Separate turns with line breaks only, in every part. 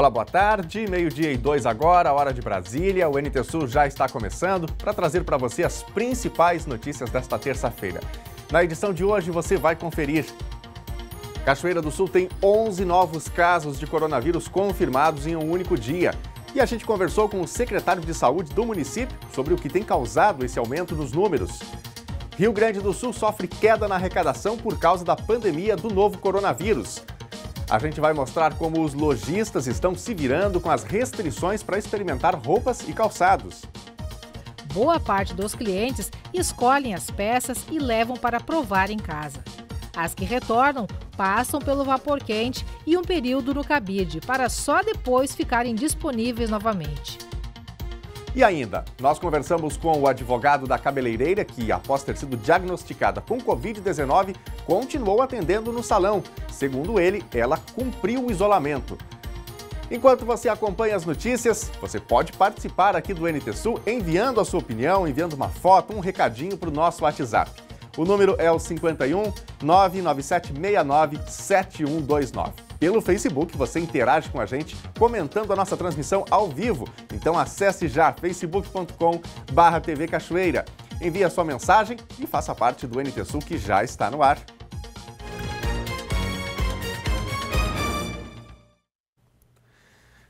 Olá, boa tarde. 12:02 agora, hora de Brasília. O NT Sul já está começando para trazer para você as principais notícias desta terça-feira. Na edição de hoje você vai conferir. Cachoeira do Sul tem 11 novos casos de coronavírus confirmados em um único dia. E a gente conversou com o secretário de Saúde do município sobre o que tem causado esse aumento nos números. Rio Grande do Sul sofre queda na arrecadação por causa da pandemia do novo coronavírus. A gente vai mostrar como os lojistas estão se virando com as restrições para experimentar roupas e calçados.
Boa parte dos clientes escolhem as peças e levam para provar em casa. As que retornam passam pelo vapor quente e um período no cabide, para só depois ficarem disponíveis novamente.
E ainda, nós conversamos com o advogado da cabeleireira que, após ter sido diagnosticada com Covid-19, continuou atendendo no salão. Segundo ele, ela cumpriu o isolamento. Enquanto você acompanha as notícias, você pode participar aqui do NT Sul enviando a sua opinião, enviando uma foto, um recadinho para o nosso WhatsApp. O número é o 51 99769 7129. Pelo Facebook, você interage com a gente comentando a nossa transmissão ao vivo. Então acesse já facebook.com/TV Cachoeira. Envie a sua mensagem e faça parte do NT Sul que já está no ar.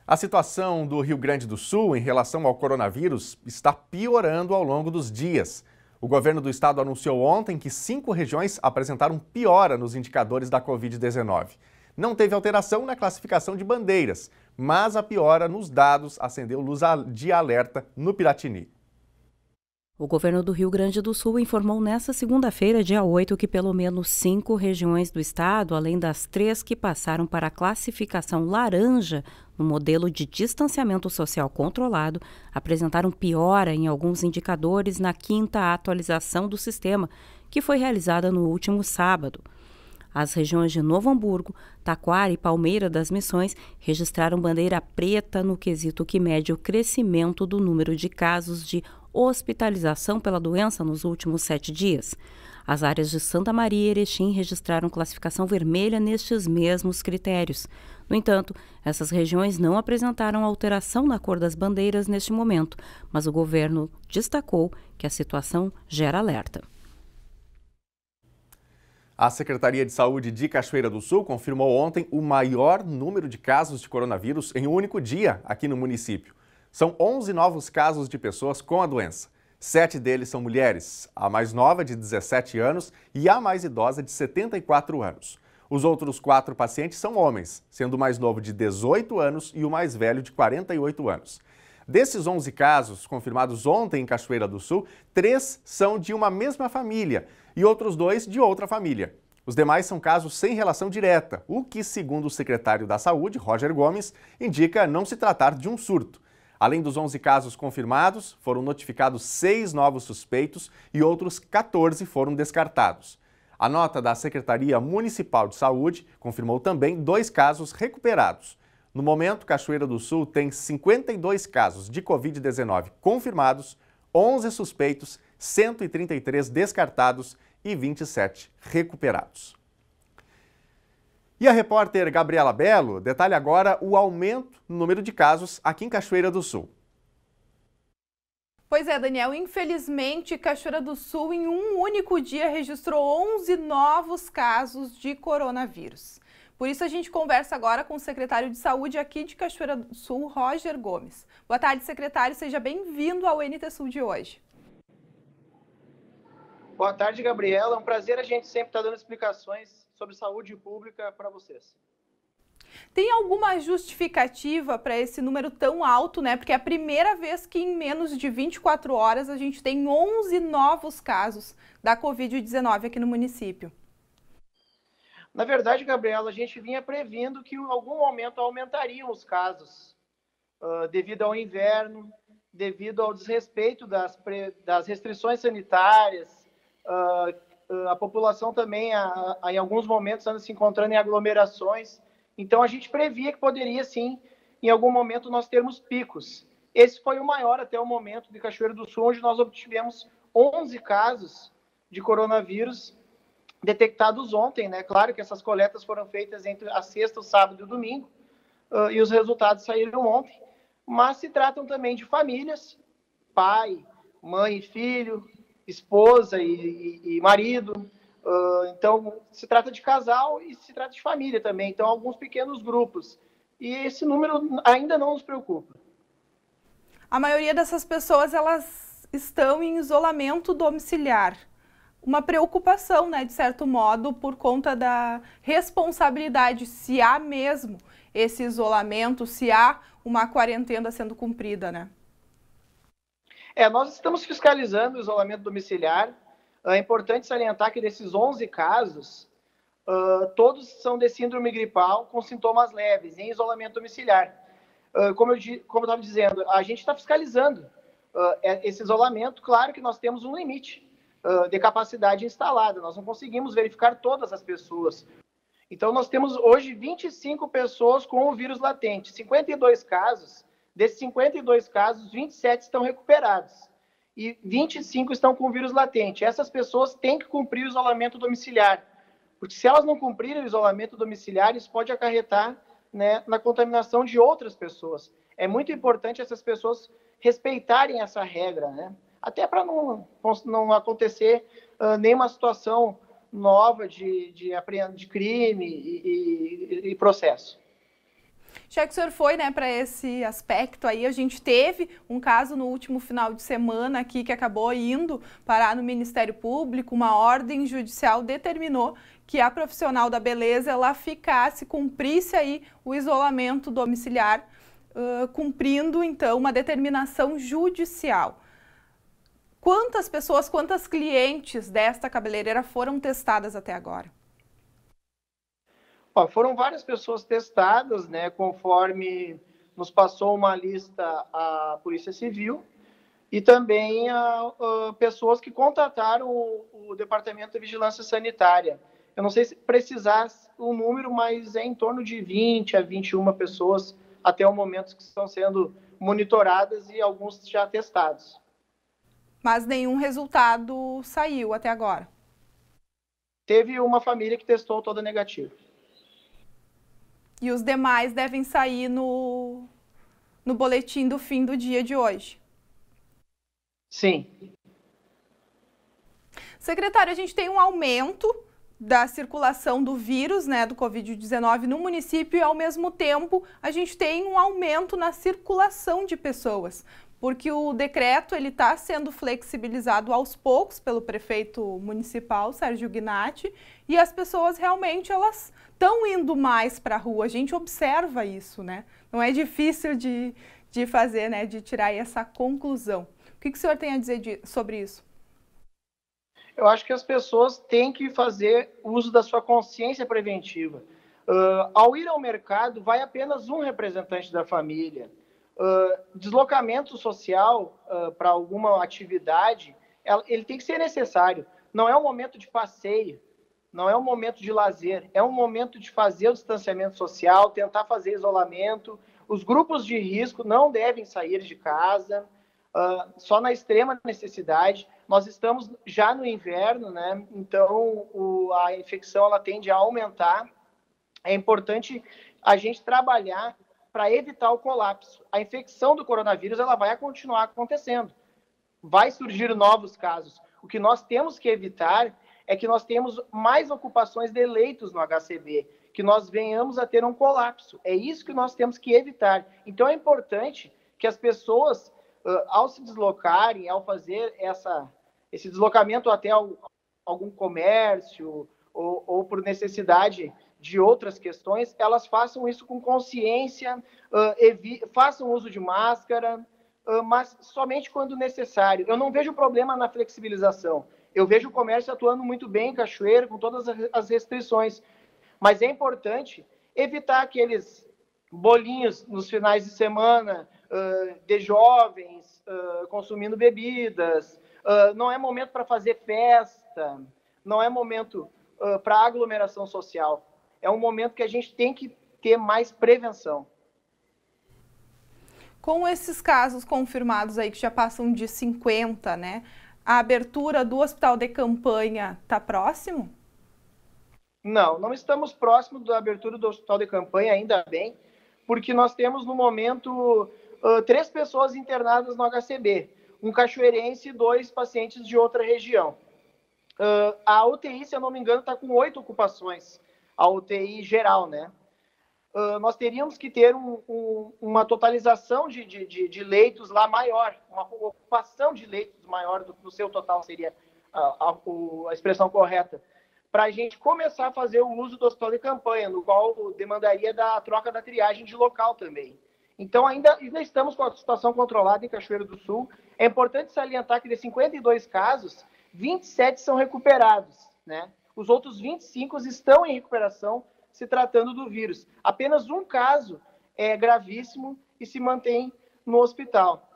A situação do Rio Grande do Sul em relação ao coronavírus está piorando ao longo dos dias. O governo do estado anunciou ontem que 5 regiões apresentaram piora nos indicadores da Covid-19. Não teve alteração na classificação de bandeiras, mas a piora nos dados acendeu luz de alerta no Piratini.
O governo do Rio Grande do Sul informou nesta segunda-feira, dia 8, que pelo menos 5 regiões do estado, além das 3 que passaram para a classificação laranja no modelo de distanciamento social controlado, apresentaram piora em alguns indicadores na 5ª atualização do sistema, que foi realizada no último sábado. As regiões de Novo Hamburgo, Taquara e Palmeira das Missões registraram bandeira preta no quesito que mede o crescimento do número de casos de hospitalização pela doença nos últimos 7 dias. As áreas de Santa Maria e Erechim registraram classificação vermelha nestes mesmos critérios. No entanto, essas regiões não apresentaram alteração na cor das bandeiras neste momento, mas o governo destacou que a situação gera alerta.
A Secretaria de Saúde de Cachoeira do Sul confirmou ontem o maior número de casos de coronavírus em um único dia aqui no município. São 11 novos casos de pessoas com a doença. 7 deles são mulheres, a mais nova de 17 anos e a mais idosa de 74 anos. Os outros 4 pacientes são homens, sendo o mais novo de 18 anos e o mais velho de 48 anos. Desses 11 casos confirmados ontem em Cachoeira do Sul, 3 são de uma mesma família e outros 2 de outra família. Os demais são casos sem relação direta, o que, segundo o secretário da Saúde, Roger Gomes, indica não se tratar de um surto. Além dos 11 casos confirmados, foram notificados 6 novos suspeitos e outros 14 foram descartados. A nota da Secretaria Municipal de Saúde confirmou também 2 casos recuperados. No momento, Cachoeira do Sul tem 52 casos de Covid-19 confirmados, 11 suspeitos, 133 descartados e 27 recuperados. E a repórter Gabriela Belo detalha agora o aumento no número de casos aqui em Cachoeira do Sul.
Pois é, Daniel, infelizmente Cachoeira do Sul em um único dia registrou 11 novos casos de coronavírus. Por isso a gente conversa agora com o secretário de Saúde aqui de Cachoeira do Sul, Roger Gomes. Boa tarde, secretário, seja bem-vindo ao NT Sul de hoje.
Boa tarde, Gabriela. É um prazer a gente sempre estar dando explicações sobre saúde pública para vocês.
Tem alguma justificativa para esse número tão alto, né? Porque é a primeira vez que em menos de 24 horas a gente tem 11 novos casos da Covid-19 aqui no município.
Na verdade, Gabriela, a gente vinha prevendo que em algum momento aumentariam os casos devido ao inverno, devido ao desrespeito das restrições sanitárias, a população também, em alguns momentos, anda se encontrando em aglomerações. Então, a gente previa que poderia, sim, em algum momento, nós termos picos. Esse foi o maior até o momento de Cachoeira do Sul, onde nós obtivemos 11 casos de coronavírus detectados ontem, né? Claro que essas coletas foram feitas entre a sexta, o sábado e o domingo, e os resultados saíram ontem, mas se tratam também de famílias, pai, mãe e filho, esposa e marido. Então, se trata de casal e se trata de família também. Então, alguns pequenos grupos. E esse número ainda não nos preocupa.
A maioria dessas pessoas, elas estão em isolamento domiciliar. Uma preocupação, né, de certo modo, por conta da responsabilidade, se há mesmo esse isolamento, se há uma quarentena sendo cumprida, né?
Nós estamos fiscalizando o isolamento domiciliar. É importante salientar que desses 11 casos, todos são de síndrome gripal com sintomas leves, em isolamento domiciliar. Como eu estava dizendo, a gente está fiscalizando esse isolamento. Claro que nós temos um limite de capacidade instalada, nós não conseguimos verificar todas as pessoas. Então, nós temos hoje 25 pessoas com o vírus latente, 52 casos. Desses 52 casos, 27 estão recuperados e 25 estão com o vírus latente. Essas pessoas têm que cumprir o isolamento domiciliar, porque se elas não cumprirem o isolamento domiciliar, isso pode acarretar, né, na contaminação de outras pessoas. É muito importante essas pessoas respeitarem essa regra, né? Até para não acontecer nenhuma situação nova de crime e processo.
Já que o senhor foi, né, para esse aspecto aí, a gente teve um caso no último final de semana aqui que acabou indo parar no Ministério Público. Uma ordem judicial determinou que a profissional da beleza ela cumprisse aí o isolamento domiciliar, cumprindo então uma determinação judicial. Quantas pessoas, quantas clientes desta cabeleireira foram testadas até agora?
Foram várias pessoas testadas, né, conforme nos passou uma lista a Polícia Civil e também pessoas que contataram o Departamento de Vigilância Sanitária. Eu não sei se precisar o número, mas é em torno de 20 a 21 pessoas até o momento que estão sendo monitoradas e alguns já testados.
Mas nenhum resultado saiu até agora?
Teve uma família que testou toda negativa.
E os demais devem sair no boletim do fim do dia de hoje?
Sim.
Secretário, a gente tem um aumento da circulação do vírus, né, do Covid-19 no município e, ao mesmo tempo, a gente tem um aumento na circulação de pessoas, porque o decreto ele está sendo flexibilizado aos poucos pelo prefeito municipal, Sérgio Gnatti, e as pessoas realmente elas estão indo mais para a rua. A gente observa isso, né? Não é difícil de fazer, né, de tirar essa conclusão. O que o senhor tem a dizer sobre isso?
Eu acho que as pessoas têm que fazer uso da sua consciência preventiva. Ao ir ao mercado, vai apenas um representante da família. Deslocamento social para alguma atividade, ele tem que ser necessário. Não é um momento de passeio, não é um momento de lazer, é um momento de fazer o distanciamento social, tentar fazer isolamento. Os grupos de risco não devem sair de casa, só na extrema necessidade. Nós estamos já no inverno, né? Então a infecção ela tende a aumentar. É importante a gente trabalhar para evitar o colapso. A infecção do coronavírus ela vai continuar acontecendo. Vai surgir novos casos. O que nós temos que evitar é que nós tenhamos mais ocupações de leitos no HCB, que nós venhamos a ter um colapso. É isso que nós temos que evitar. Então é importante que as pessoas, ao se deslocarem, ao fazer esse deslocamento até algum comércio ou por necessidade de outras questões, elas façam isso com consciência, façam uso de máscara, mas somente quando necessário. Eu não vejo problema na flexibilização. Eu vejo o comércio atuando muito bem em Cachoeira, com todas as restrições. Mas é importante evitar aqueles bolinhos nos finais de semana de jovens consumindo bebidas. Não é momento para fazer festa, não é momento para aglomeração social. É um momento que a gente tem que ter mais prevenção.
Com esses casos confirmados aí, que já passam de 50, né? A abertura do hospital de campanha está próximo?
Não estamos próximos da abertura do hospital de campanha, ainda bem, porque nós temos no momento 3 pessoas internadas no HCB, um cachoeirense e 2 pacientes de outra região. A UTI, se eu não me engano, está com 8 ocupações, a UTI geral, né? Nós teríamos que ter uma totalização de leitos lá maior, uma ocupação de leitos maior do que o seu total seria a expressão correta, para a gente começar a fazer o uso do hospital de campanha, no qual demandaria da troca da triagem de local também. Então, ainda estamos com a situação controlada em Cachoeira do Sul. É importante salientar que de 52 casos, 27 são recuperados, né? Os outros 25 estão em recuperação, se tratando do vírus. Apenas um caso é gravíssimo e se mantém no hospital.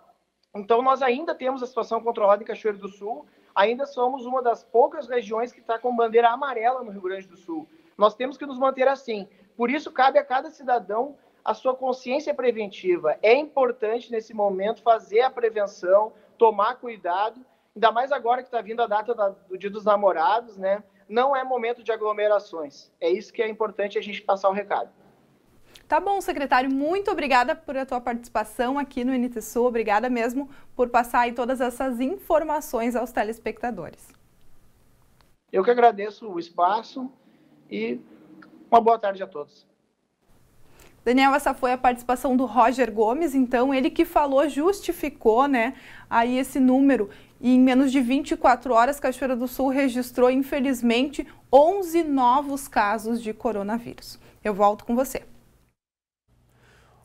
Então, nós ainda temos a situação controlada em Cachoeira do Sul, ainda somos uma das poucas regiões que está com bandeira amarela no Rio Grande do Sul. Nós temos que nos manter assim. Por isso, cabe a cada cidadão a sua consciência preventiva. É importante, nesse momento, fazer a prevenção, tomar cuidado, ainda mais agora que está vindo a data do Dia dos Namorados, né? Não é momento de aglomerações. É isso que é importante a gente passar o recado.
Tá bom, secretário. Muito obrigada por a tua participação aqui no NT Sul. Obrigada mesmo por passar aí todas essas informações aos telespectadores.
Eu que agradeço o espaço e uma boa tarde a todos.
Daniel, essa foi a participação do Roger Gomes, então ele que falou, justificou, né, aí esse número. E em menos de 24 horas, Cachoeira do Sul registrou, infelizmente, 11 novos casos de coronavírus. Eu volto com você.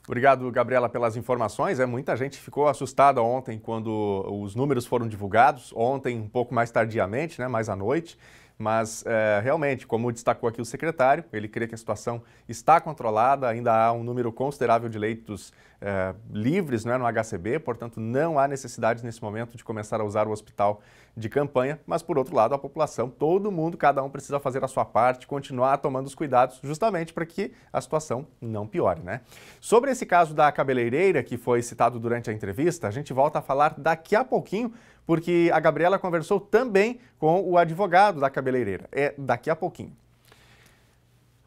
Obrigado, Gabriela, pelas informações. Muita gente ficou assustada ontem quando os números foram divulgados, ontem um pouco mais tardiamente, né, mais à noite. Mas, realmente, como destacou aqui o secretário, ele crê que a situação está controlada, ainda há um número considerável de leitos livres, né, no HCB, portanto, não há necessidade nesse momento de começar a usar o hospital de campanha, mas, por outro lado, a população, todo mundo, cada um precisa fazer a sua parte, continuar tomando os cuidados, justamente para que a situação não piore, né? Sobre esse caso da cabeleireira, que foi citado durante a entrevista, a gente volta a falar daqui a pouquinho, porque a Gabriela conversou também com o advogado da cabeleireira. É daqui a pouquinho.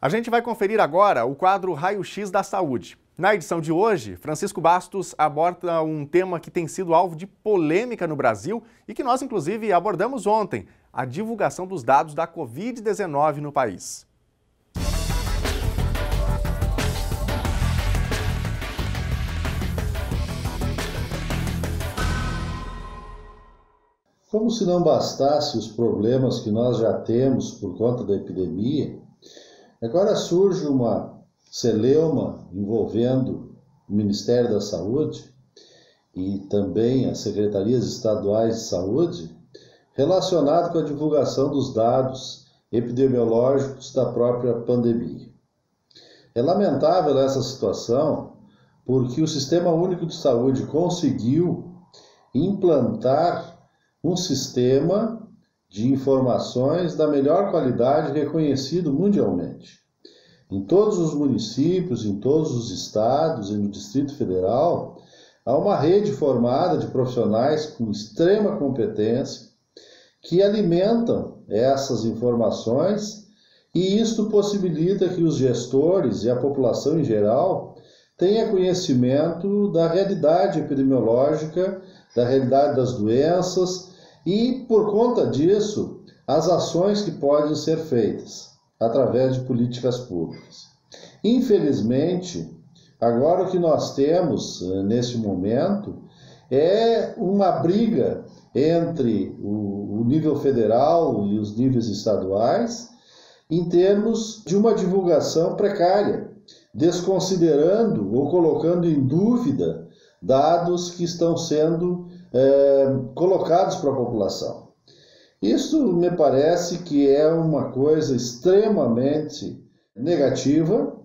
A gente vai conferir agora o quadro Raio-X da Saúde. Na edição de hoje, Francisco Bastos aborda um tema que tem sido alvo de polêmica no Brasil e que nós, inclusive, abordamos ontem, a divulgação dos dados da Covid-19 no país.
Como se não bastasse os problemas que nós já temos por conta da epidemia, agora surge uma celeuma envolvendo o Ministério da Saúde e também as secretarias estaduais de saúde, relacionado com a divulgação dos dados epidemiológicos da própria pandemia. É lamentável essa situação porque o Sistema Único de Saúde conseguiu implantar um sistema de informações da melhor qualidade reconhecido mundialmente. Em todos os municípios, em todos os estados e no Distrito Federal, há uma rede formada de profissionais com extrema competência que alimentam essas informações e isto possibilita que os gestores e a população em geral tenha conhecimento da realidade epidemiológica, da realidade das doenças e, por conta disso, as ações que podem ser feitas através de políticas públicas. Infelizmente, agora o que nós temos nesse momento é uma briga entre o nível federal e os níveis estaduais em termos de uma divulgação precária, desconsiderando ou colocando em dúvida dados que estão sendo colocados para a população. Isso me parece que é uma coisa extremamente negativa,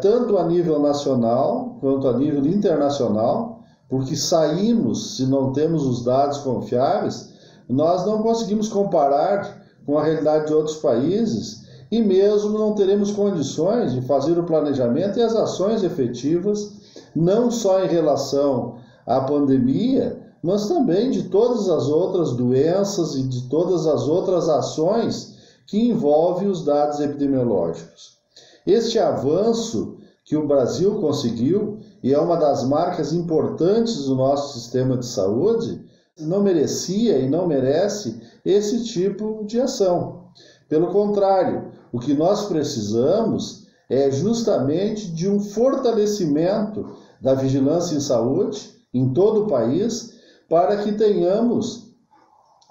tanto a nível nacional quanto a nível internacional, porque saímos, se não temos os dados confiáveis, nós não conseguimos comparar com a realidade de outros países e mesmo não teremos condições de fazer o planejamento e as ações efetivas, não só em relação à pandemia, mas também de todas as outras doenças e de todas as outras ações que envolvem os dados epidemiológicos. Este avanço que o Brasil conseguiu, e é uma das marcas importantes do nosso sistema de saúde, não merecia e não merece esse tipo de ação. Pelo contrário, o que nós precisamos é justamente de um fortalecimento da vigilância em saúde em todo o país, para que tenhamos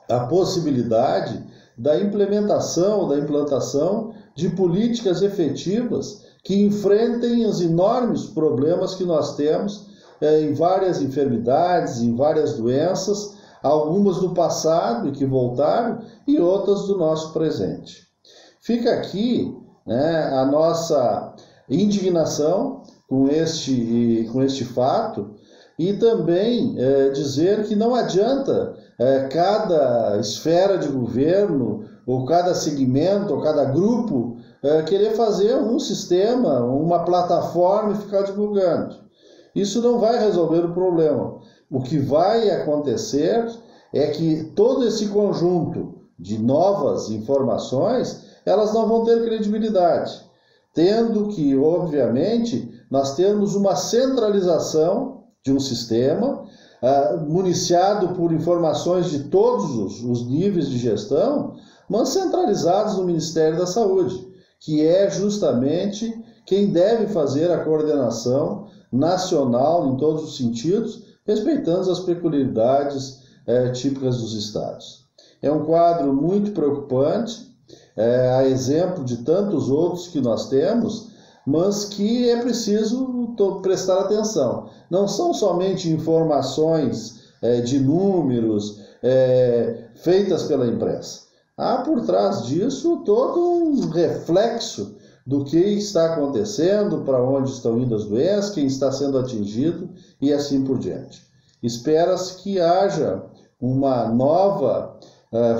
a possibilidade da implementação, da implantação de políticas efetivas que enfrentem os enormes problemas que nós temos em várias enfermidades, em várias doenças, algumas do passado e que voltaram e outras do nosso presente. Fica aqui, a nossa indignação com este fato e também dizer que não adianta cada esfera de governo ou cada segmento ou cada grupo querer fazer um sistema, uma plataforma e ficar divulgando. Isso não vai resolver o problema. O que vai acontecer é que todo esse conjunto de novas informações, elas não vão ter credibilidade, tendo que, obviamente, nós temos uma centralização de um sistema municiado por informações de todos os níveis de gestão, mas centralizados no Ministério da Saúde, que é justamente quem deve fazer a coordenação nacional em todos os sentidos, respeitando as peculiaridades típicas dos estados. É um quadro muito preocupante, a exemplo de tantos outros que nós temos, mas que é preciso prestar atenção. Não são somente informações de números feitas pela imprensa. Há por trás disso todo um reflexo do que está acontecendo, para onde estão indo as doenças, quem está sendo atingido e assim por diante. Espera-se que haja uma nova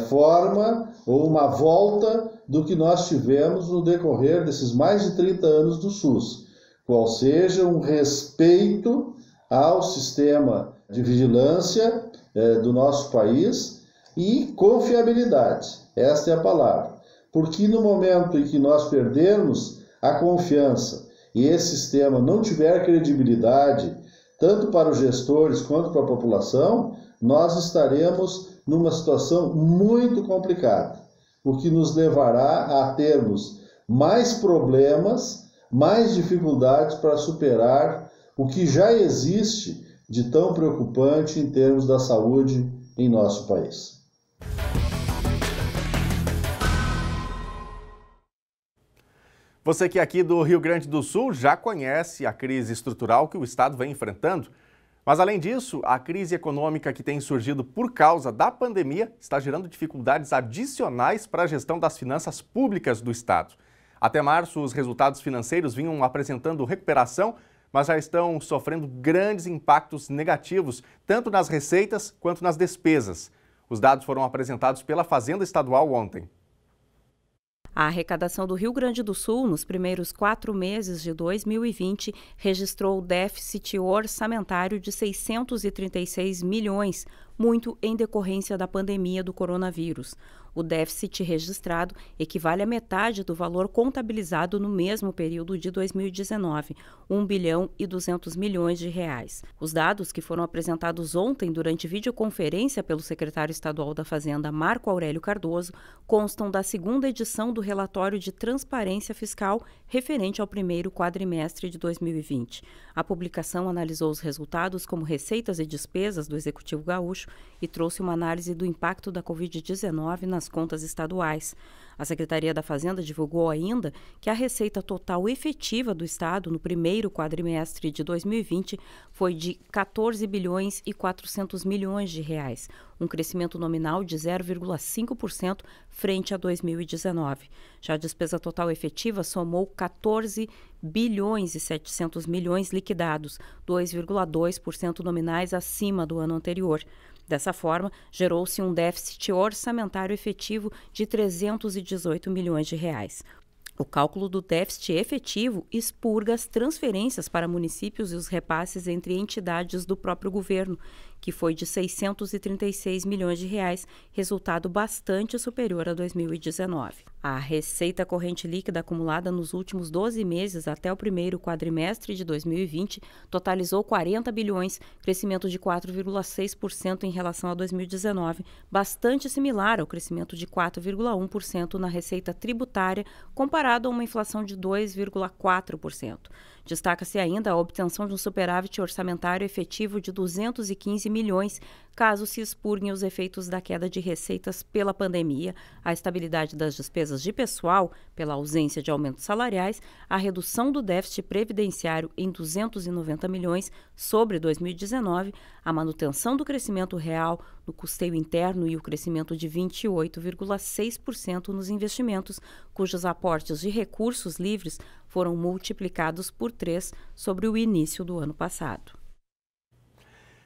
forma ou uma volta do que nós tivemos no decorrer desses mais de 30 anos do SUS, qual seja um respeito ao sistema de vigilância do nosso país e confiabilidade. Esta é a palavra. Porque no momento em que nós perdermos a confiança e esse sistema não tiver credibilidade, tanto para os gestores quanto para a população, nós estaremos numa situação muito complicada, o que nos levará a termos mais problemas, mais dificuldades para superar o que já existe de tão preocupante em termos da saúde em nosso país.
Você que é aqui do Rio Grande do Sul já conhece a crise estrutural que o Estado vem enfrentando. Mas, além disso, a crise econômica que tem surgido por causa da pandemia está gerando dificuldades adicionais para a gestão das finanças públicas do Estado. Até março, os resultados financeiros vinham apresentando recuperação, mas já estão sofrendo grandes impactos negativos, tanto nas receitas quanto nas despesas. Os dados foram apresentados pela Fazenda Estadual ontem.
A arrecadação do Rio Grande do Sul, nos primeiros 4 meses de 2020, registrou déficit orçamentário de 636 milhões, muito em decorrência da pandemia do coronavírus. O déficit registrado equivale à metade do valor contabilizado no mesmo período de 2019, 1 bilhão e 200 milhões de reais. Os dados que foram apresentados ontem durante videoconferência pelo secretário estadual da Fazenda, Marco Aurélio Cardoso, constam da segunda edição do relatório de transparência fiscal referente ao primeiro quadrimestre de 2020. A publicação analisou os resultados como receitas e despesas do Executivo Gaúcho e trouxe uma análise do impacto da Covid-19 nas contas estaduais. A Secretaria da Fazenda divulgou ainda que a receita total efetiva do Estado no primeiro quadrimestre de 2020 foi de 14 bilhões e 400 milhões de reais, um crescimento nominal de 0,5% frente a 2019. Já a despesa total efetiva somou 14 bilhões e 700 milhões liquidados, 2,2% nominais acima do ano anterior. Dessa forma, gerou-se um déficit orçamentário efetivo de 318 milhões de reais. O cálculo do déficit efetivo expurga as transferências para municípios e os repasses entre entidades do próprio governo, que foi de 636 milhões de reais, resultado bastante superior a 2019. A receita corrente líquida acumulada nos últimos 12 meses até o primeiro quadrimestre de 2020 totalizou 40 bilhões, crescimento de 4,6% em relação a 2019, bastante similar ao crescimento de 4,1% na receita tributária, comparado a uma inflação de 2,4%. Destaca-se ainda a obtenção de um superávit orçamentário efetivo de 215 milhões, caso se expurguem os efeitos da queda de receitas pela pandemia, a estabilidade das despesas de pessoal pela ausência de aumentos salariais, a redução do déficit previdenciário em 290 milhões sobre 2019, a manutenção do crescimento real no custeio interno e o crescimento de 28,6% nos investimentos, cujos aportes de recursos livres foram multiplicados por 3 sobre o início do ano passado.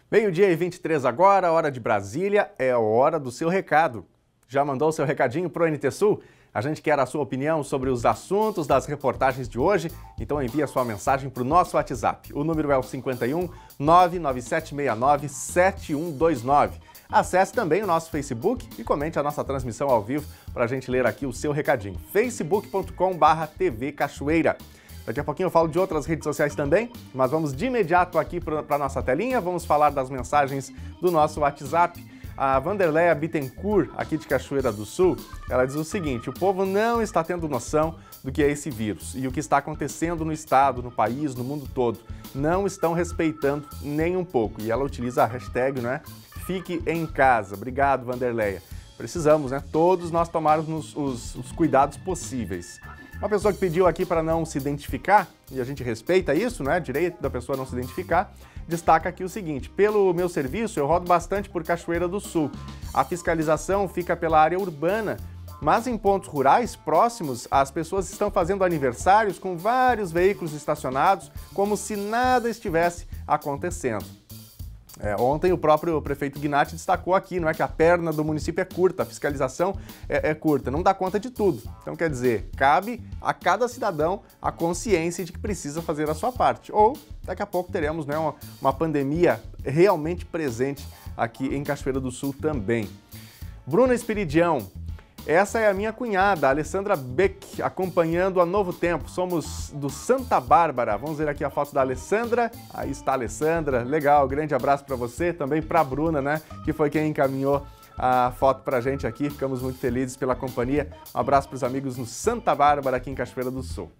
Meio-dia e 23 agora, hora de Brasília, é a hora do seu recado. Já mandou o seu recadinho para o NT Sul? A gente quer a sua opinião sobre os assuntos das reportagens de hoje, então envie a sua mensagem para o nosso WhatsApp. O número é o 51 99769 7129. Acesse também o nosso Facebook e comente a nossa transmissão ao vivo para a gente ler aqui o seu recadinho. facebook.com/TV Cachoeira. Daqui a pouquinho eu falo de outras redes sociais também, mas vamos de imediato aqui para a nossa telinha, vamos falar das mensagens do nosso WhatsApp. A Vanderleia Bittencourt, aqui de Cachoeira do Sul, ela diz o seguinte: o povo não está tendo noção do que é esse vírus e o que está acontecendo no estado, no país, no mundo todo. Não estão respeitando nem um pouco. E ela utiliza a hashtag, né? Fique em casa. Obrigado, Vanderleia. Precisamos, né? Todos nós tomarmos os cuidados possíveis. Uma pessoa que pediu aqui para não se identificar, e a gente respeita isso, né? Direito da pessoa não se identificar, destaca aqui o seguinte: pelo meu serviço, eu rodo bastante por Cachoeira do Sul. A fiscalização fica pela área urbana, mas em pontos rurais próximos, as pessoas estão fazendo aniversários com vários veículos estacionados, como se nada estivesse acontecendo. Ontem o próprio prefeito Gnatti destacou aqui, não é, que a perna do município é curta, a fiscalização é curta, não dá conta de tudo. Então, quer dizer, cabe a cada cidadão a consciência de que precisa fazer a sua parte. Ou, daqui a pouco, teremos, né, uma pandemia realmente presente aqui em Cachoeira do Sul também. Bruna Espiridião. Essa é a minha cunhada, a Alessandra Beck, acompanhando a Novo Tempo. Somos do Santa Bárbara. Vamos ver aqui a foto da Alessandra. Aí está a Alessandra. Legal, grande abraço para você, também para a Bruna, né, que foi quem encaminhou a foto para a gente aqui. Ficamos muito felizes pela companhia. Um abraço para os amigos no Santa Bárbara, aqui em Cachoeira do Sul.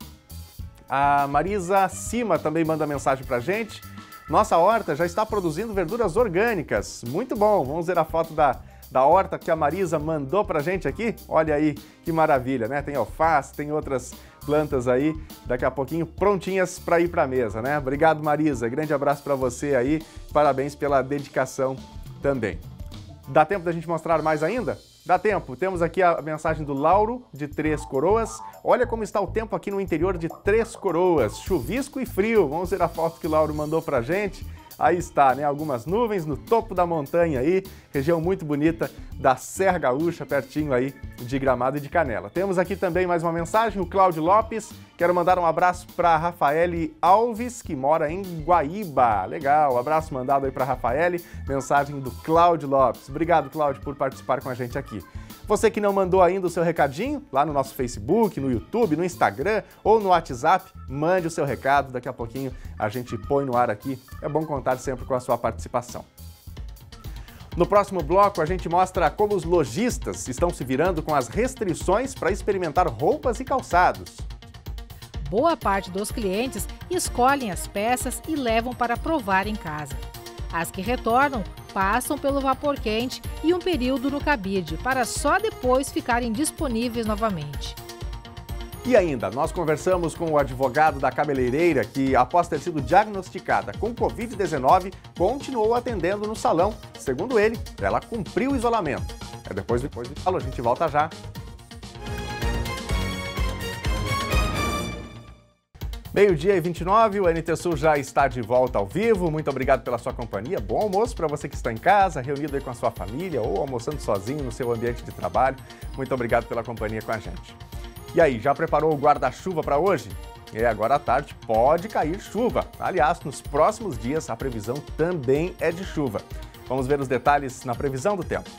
A Marisa Cima também manda mensagem para a gente. Nossa horta já está produzindo verduras orgânicas. Muito bom. Vamos ver a foto da horta que a Marisa mandou pra gente aqui. Olha aí que maravilha, né? Tem alface, tem outras plantas aí, daqui a pouquinho prontinhas para ir pra mesa, né? Obrigado, Marisa. Grande abraço para você aí. Parabéns pela dedicação também. Dá tempo da gente mostrar mais ainda? Dá tempo. Temos aqui a mensagem do Lauro, de Três Coroas. Olha como está o tempo aqui no interior de Três Coroas. Chuvisco e frio. Vamos ver a foto que o Lauro mandou pra gente. Aí está, né? Algumas nuvens no topo da montanha aí, região muito bonita da Serra Gaúcha, pertinho aí de Gramado e de Canela. Temos aqui também mais uma mensagem, o Cláudio Lopes. Quero mandar um abraço para Rafaele Alves, que mora em Guaíba. Legal, abraço mandado aí para Rafaele, mensagem do Cláudio Lopes. Obrigado, Cláudio, por participar com a gente aqui. Você que não mandou ainda o seu recadinho, lá no nosso Facebook, no YouTube, no Instagram ou no WhatsApp, mande o seu recado, daqui a pouquinho a gente põe no ar aqui. É bom contar sempre com a sua participação. No próximo bloco, a gente mostra como os lojistas estão se virando com as restrições para experimentar roupas e calçados.
Boa parte dos clientes escolhem as peças e levam para provar em casa. As que retornam passam pelo vapor quente e um período no cabide, para só depois ficarem disponíveis novamente.
E ainda, nós conversamos com o advogado da cabeleireira que, após ter sido diagnosticada com Covid-19, continuou atendendo no salão. Segundo ele, ela cumpriu o isolamento. Depois do falo, a gente volta já. Meio-dia e 29, o NT Sul já está de volta ao vivo. Muito obrigado pela sua companhia. Bom almoço para você que está em casa, reunido aí com a sua família ou almoçando sozinho no seu ambiente de trabalho. Muito obrigado pela companhia com a gente. E aí, já preparou o guarda-chuva para hoje? Agora à tarde pode cair chuva. Aliás, nos próximos dias a previsão também é de chuva. Vamos ver os detalhes na previsão do tempo.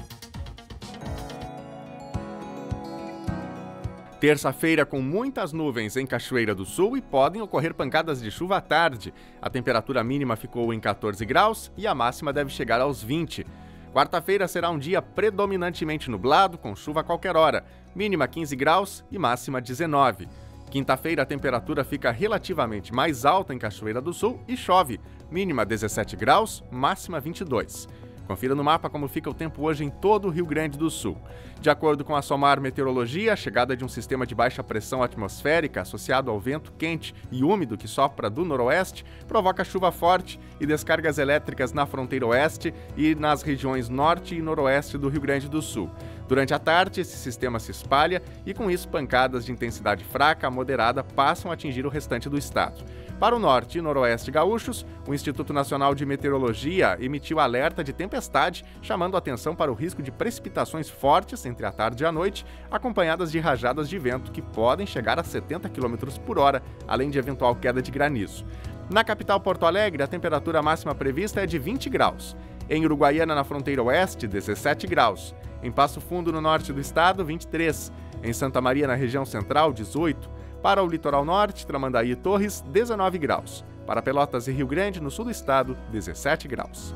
Terça-feira com muitas nuvens em Cachoeira do Sul e podem ocorrer pancadas de chuva à tarde. A temperatura mínima ficou em 14 graus e a máxima deve chegar aos 20. Quarta-feira será um dia predominantemente nublado, com chuva a qualquer hora. Mínima 15 graus e máxima 19. Quinta-feira a temperatura fica relativamente mais alta em Cachoeira do Sul e chove. Mínima 17 graus, máxima 22. Confira no mapa como fica o tempo hoje em todo o Rio Grande do Sul. De acordo com a SOMAR Meteorologia, a chegada de um sistema de baixa pressão atmosférica associado ao vento quente e úmido que sopra do noroeste provoca chuva forte e descargas elétricas na fronteira oeste e nas regiões norte e noroeste do Rio Grande do Sul. Durante a tarde, esse sistema se espalha e, com isso, pancadas de intensidade fraca a moderada passam a atingir o restante do estado. Para o norte e noroeste gaúchos, o Instituto Nacional de Meteorologia emitiu alerta de tempestade, chamando atenção para o risco de precipitações fortes entre a tarde e a noite, acompanhadas de rajadas de vento que podem chegar a 70 km por hora, além de eventual queda de granizo. Na capital Porto Alegre, a temperatura máxima prevista é de 20 graus. Em Uruguaiana, na fronteira oeste, 17 graus. Em Passo Fundo, no norte do estado, 23. Em Santa Maria, na região central, 18. Para o litoral norte, Tramandaí e Torres, 19 graus. Para Pelotas e Rio Grande, no sul do estado, 17 graus.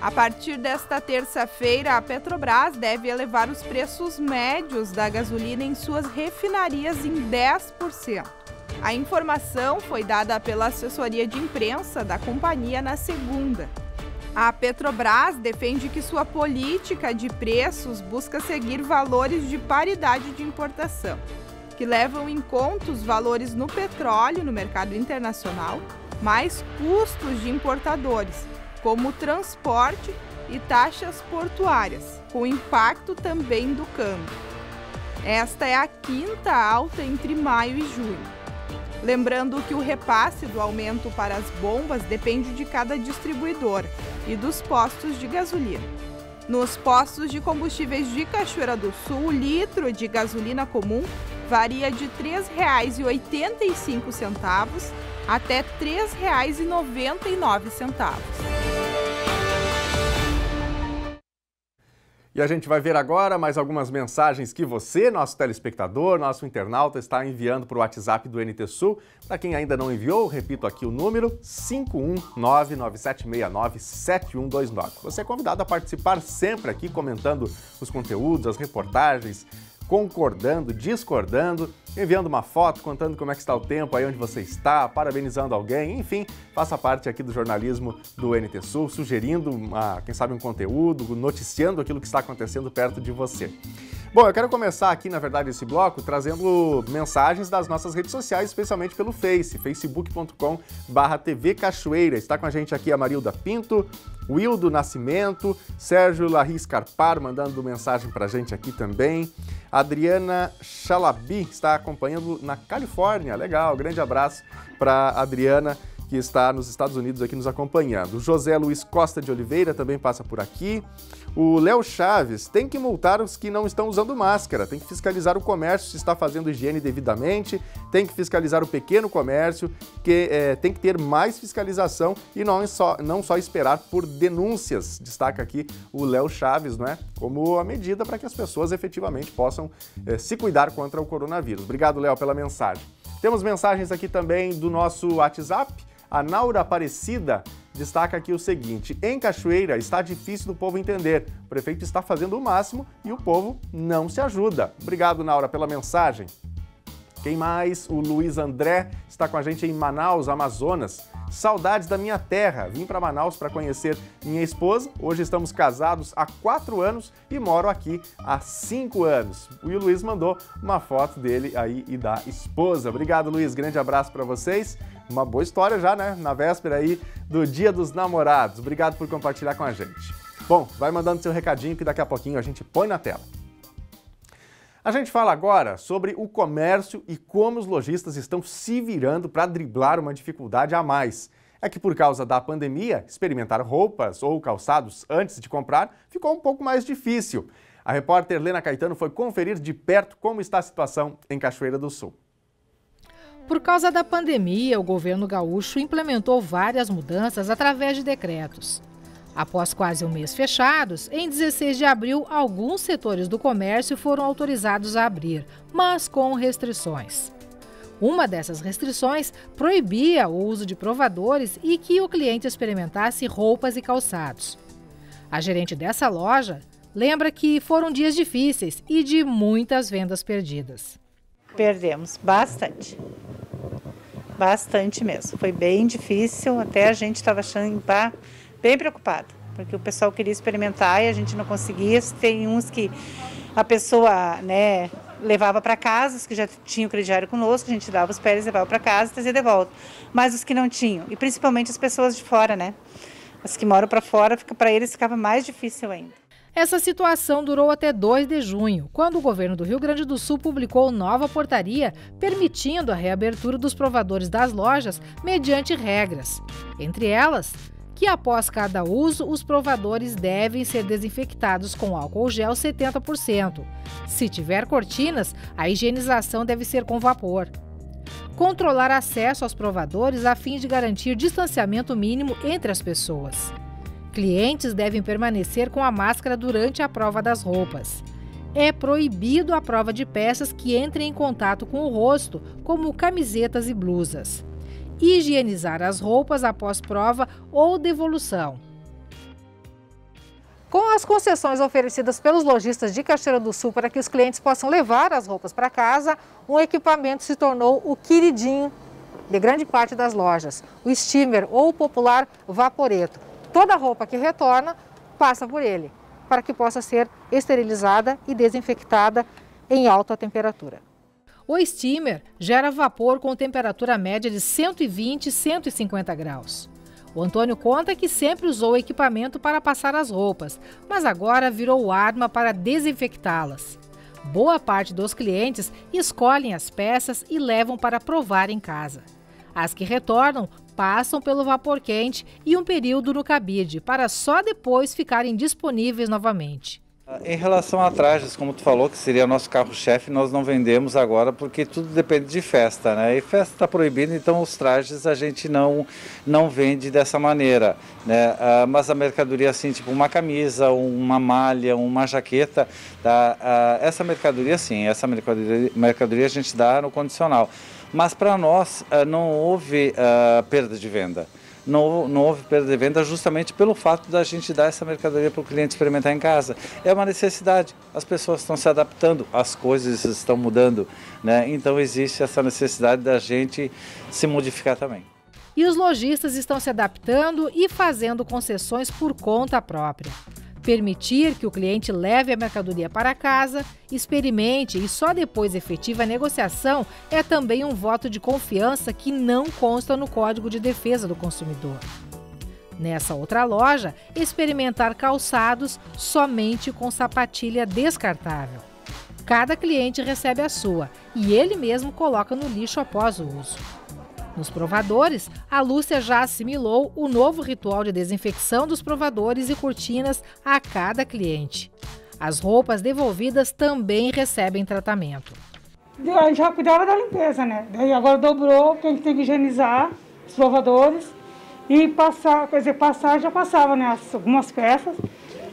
A partir desta terça-feira, a Petrobras deve elevar os preços médios da gasolina em suas refinarias em 10%. A informação foi dada pela assessoria de imprensa da companhia na segunda. A Petrobras defende que sua política de preços busca seguir valores de paridade de importação, que levam em conta os valores no petróleo no mercado internacional, mais custos de importadores, como transporte e taxas portuárias, com impacto também do câmbio. Esta é a quinta alta entre maio e junho. Lembrando que o repasse do aumento para as bombas depende de cada distribuidora e dos postos de gasolina. Nos postos de combustíveis de Cachoeira do Sul, o litro de gasolina comum varia de R$ 3,85 até R$ 3,99.
E a gente vai ver agora mais algumas mensagens que você, nosso telespectador, nosso internauta, está enviando para o WhatsApp do NT Sul. Para quem ainda não enviou, repito aqui o número 51997697129. Você é convidado a participar sempre aqui, comentando os conteúdos, as reportagens, concordando, discordando, enviando uma foto, contando como é que está o tempo aí onde você está, parabenizando alguém, enfim, faça parte aqui do jornalismo do NT Sul, sugerindo, quem sabe, um conteúdo, noticiando aquilo que está acontecendo perto de você. Bom, eu quero começar aqui, na verdade, esse bloco trazendo mensagens das nossas redes sociais, especialmente pelo facebook.com/TV Cachoeira. Está com a gente aqui a Marilda Pinto, Wildo Nascimento, Sérgio Larry Scarpar mandando mensagem pra gente aqui também. Adriana Chalabi está acompanhando na Califórnia. Legal, grande abraço para Adriana, que está nos Estados Unidos aqui nos acompanhando. O José Luiz Costa de Oliveira também passa por aqui. O Léo Chaves, tem que multar os que não estão usando máscara, tem que fiscalizar o comércio se está fazendo higiene devidamente, tem que fiscalizar o pequeno comércio, que tem que ter mais fiscalização e não só esperar por denúncias, destaca aqui o Léo Chaves, não é? Como a medida para que as pessoas efetivamente possam se cuidar contra o coronavírus. Obrigado, Léo, pela mensagem. Temos mensagens aqui também do nosso WhatsApp. A Naura Aparecida destaca aqui o seguinte: em Cachoeira está difícil do povo entender. O prefeito está fazendo o máximo e o povo não se ajuda. Obrigado, Naura, pela mensagem. Quem mais? O Luiz André está com a gente em Manaus, Amazonas. Saudades da minha terra. Vim para Manaus para conhecer minha esposa. Hoje estamos casados há 4 anos e moro aqui há 5 anos. O Luiz mandou uma foto dele aí e da esposa. Obrigado, Luiz. Grande abraço para vocês. Uma boa história já, né? Na véspera aí do Dia dos Namorados. Obrigado por compartilhar com a gente. Bom, vai mandando seu recadinho que daqui a pouquinho a gente põe na tela. A gente fala agora sobre o comércio e como os lojistas estão se virando para driblar uma dificuldade a mais. É que por causa da pandemia, experimentar roupas ou calçados antes de comprar ficou um pouco mais difícil. A repórter Lena Caetano foi conferir de perto como está a situação em Cachoeira do Sul.
Por causa da pandemia, o governo gaúcho implementou várias mudanças através de decretos. Após quase um mês fechados, em 16 de abril, alguns setores do comércio foram autorizados a abrir, mas com restrições. Uma dessas restrições proibia o uso de provadores e que o cliente experimentasse roupas e calçados. A gerente dessa loja lembra que foram dias difíceis e de muitas vendas perdidas.
Perdemos bastante. Bastante mesmo. Foi bem difícil, até a gente estava achando bem preocupado, porque o pessoal queria experimentar e a gente não conseguia. Tem uns que a pessoa, levava para casa, os que já tinham crediário conosco, a gente dava os pés, levava para casa e trazia de volta. Mas os que não tinham, e principalmente as pessoas de fora, As que moram para fora, para eles ficava mais difícil ainda.
Essa situação durou até 2 de junho, quando o governo do Rio Grande do Sul publicou nova portaria permitindo a reabertura dos provadores das lojas mediante regras. Entre elas, que após cada uso, os provadores devem ser desinfectados com álcool gel 70%. Se tiver cortinas, a higienização deve ser com vapor. Controlar acesso aos provadores a fim de garantir distanciamento mínimo entre as pessoas. Clientes devem permanecer com a máscara durante a prova das roupas. É proibido a prova de peças que entrem em contato com o rosto, como camisetas e blusas. Higienizar as roupas após prova ou devolução. Com as concessões oferecidas pelos lojistas de Cachoeira do Sul para que os clientes possam levar as roupas para casa, um equipamento se tornou o queridinho de grande parte das lojas, o steamer ou o popular vaporeto. Toda roupa que retorna passa por ele, para que possa ser esterilizada e desinfectada em alta temperatura. O steamer gera vapor com temperatura média de 120 e 150 graus. O Antônio conta que sempre usou o equipamento para passar as roupas, mas agora virou arma para desinfectá-las. Boa parte dos clientes escolhem as peças e levam para provar em casa. As que retornam passam pelo vapor quente e um período no cabide, para só depois ficarem disponíveis novamente.
Em relação a trajes, como tu falou, que seria nosso carro-chefe, nós não vendemos agora porque tudo depende de festa, E festa está proibida, então os trajes a gente não vende dessa maneira, Mas a mercadoria assim, tipo uma camisa, uma malha, uma jaqueta, essa mercadoria sim, essa mercadoria a gente dá no condicional. Mas para nós não houve perda de venda. Não houve perda de venda justamente pelo fato da gente dar essa mercadoria para o cliente experimentar em casa. É uma necessidade, as pessoas estão se adaptando, as coisas estão mudando, Então existe essa necessidade da gente se modificar também.
E os lojistas estão se adaptando e fazendo concessões por conta própria. Permitir que o cliente leve a mercadoria para casa, experimente e só depois efetive a negociação é também um voto de confiança que não consta no Código de Defesa do Consumidor. Nessa outra loja, experimentar calçados somente com sapatilha descartável. Cada cliente recebe a sua e ele mesmo coloca no lixo após o uso. Nos provadores, a Lúcia já assimilou o novo ritual de desinfecção dos provadores e cortinas a cada cliente. As roupas devolvidas também recebem tratamento.
A gente já cuidava da limpeza, Daí agora dobrou, que a gente tem que higienizar os provadores e passar, já passava, algumas peças.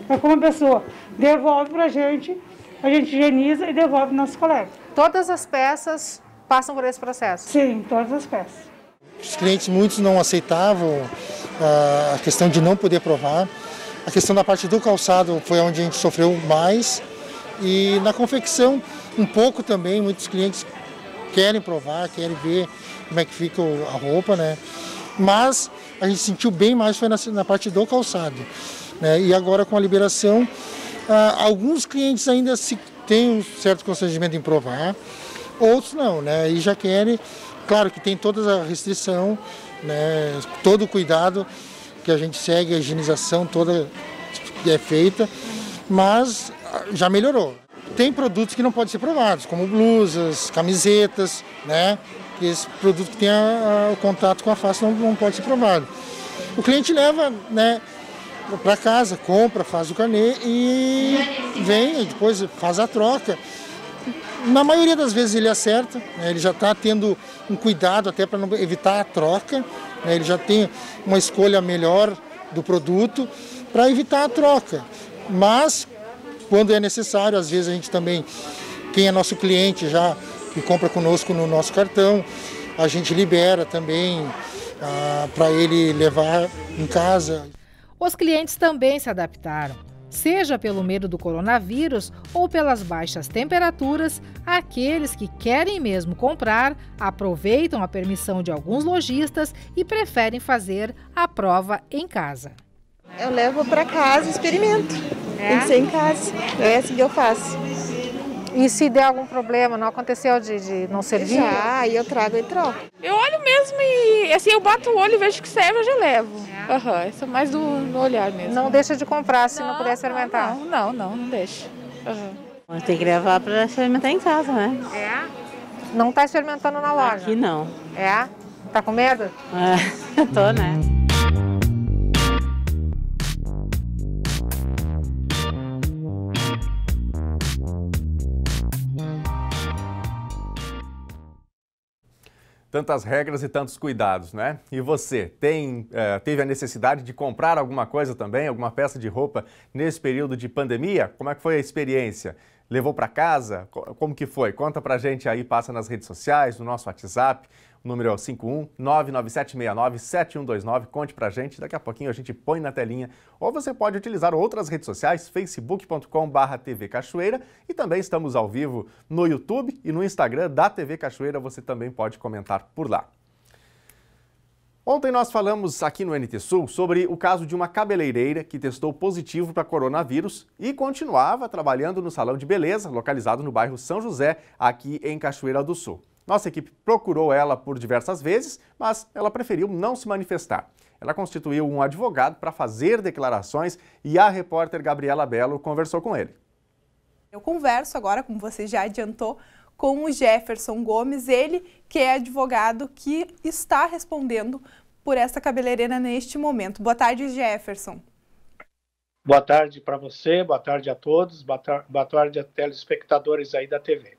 Aí como a pessoa devolve pra gente, a gente higieniza e devolve para nossos colegas.
Todas as peças passam por esse processo?
Sim, todas as peças.
Os clientes, muitos não aceitavam a questão de não poder provar. A questão da parte do calçado foi onde a gente sofreu mais. E na confecção, um pouco também, muitos clientes querem provar, querem ver como é que fica a roupa, Mas a gente sentiu bem mais foi na parte do calçado. E agora com a liberação, alguns clientes ainda têm um certo constrangimento em provar, outros não, E já querem. Claro que tem toda a restrição, todo o cuidado que a gente segue, a higienização toda é feita, mas já melhorou. Tem produtos que não podem ser provados, como blusas, camisetas, que esse produto que tem o contato com a face não pode ser provado. O cliente leva, para casa, compra, faz o carnê e vem, e depois faz a troca. Na maioria das vezes ele acerta, ele já está tendo um cuidado até para não evitar a troca, ele já tem uma escolha melhor do produto para evitar a troca. Mas, quando é necessário, às vezes a gente também, quem é nosso cliente já, que compra conosco no nosso cartão, a gente libera também para ele levar em casa.
Os clientes também se adaptaram. Seja pelo medo do coronavírus ou pelas baixas temperaturas, aqueles que querem mesmo comprar aproveitam a permissão de alguns lojistas e preferem fazer a prova em casa.
Eu levo para casa e experimento. Tem que ser em casa. É assim que eu faço.
E se der algum problema, não aconteceu de não servir?
Já, aí eu trago e troco.
Eu olho mesmo e assim eu bato o olho e vejo que serve, eu já levo. Isso é mais do olhar mesmo.
Não deixa de comprar se não puder experimentar?
Não deixa.
Tem que levar para experimentar em casa, né?
Não está experimentando na loja?
Aqui não.
Tá com medo?
Tô, né?
Tantas regras e tantos cuidados, né? E você, teve a necessidade de comprar alguma coisa também, alguma peça de roupa nesse período de pandemia? Como é que foi a experiência? Levou para casa? Como que foi? Conta pra gente aí, passa nas redes sociais, no nosso WhatsApp. O número é o 51-99769-7129. Conte pra gente, daqui a pouquinho a gente põe na telinha. Ou você pode utilizar outras redes sociais, facebook.com/TV Cachoeira. E também estamos ao vivo no YouTube e no Instagram da TV Cachoeira. Você também pode comentar por lá. Ontem nós falamos aqui no NT Sul sobre o caso de uma cabeleireira que testou positivo para coronavírus e continuava trabalhando no salão de beleza, localizado no bairro São José, aqui em Cachoeira do Sul. Nossa equipe procurou ela por diversas vezes, mas ela preferiu não se manifestar. Ela constituiu um advogado para fazer declarações e a repórter Gabriela Belo conversou com ele.
Eu converso agora, como você já adiantou, com o Jefferson Gomes, ele que é advogado que está respondendo por essa cabeleireira neste momento. Boa tarde, Jefferson.
Boa tarde para você, boa tarde a todos, boa tarde a telespectadores aí da TV.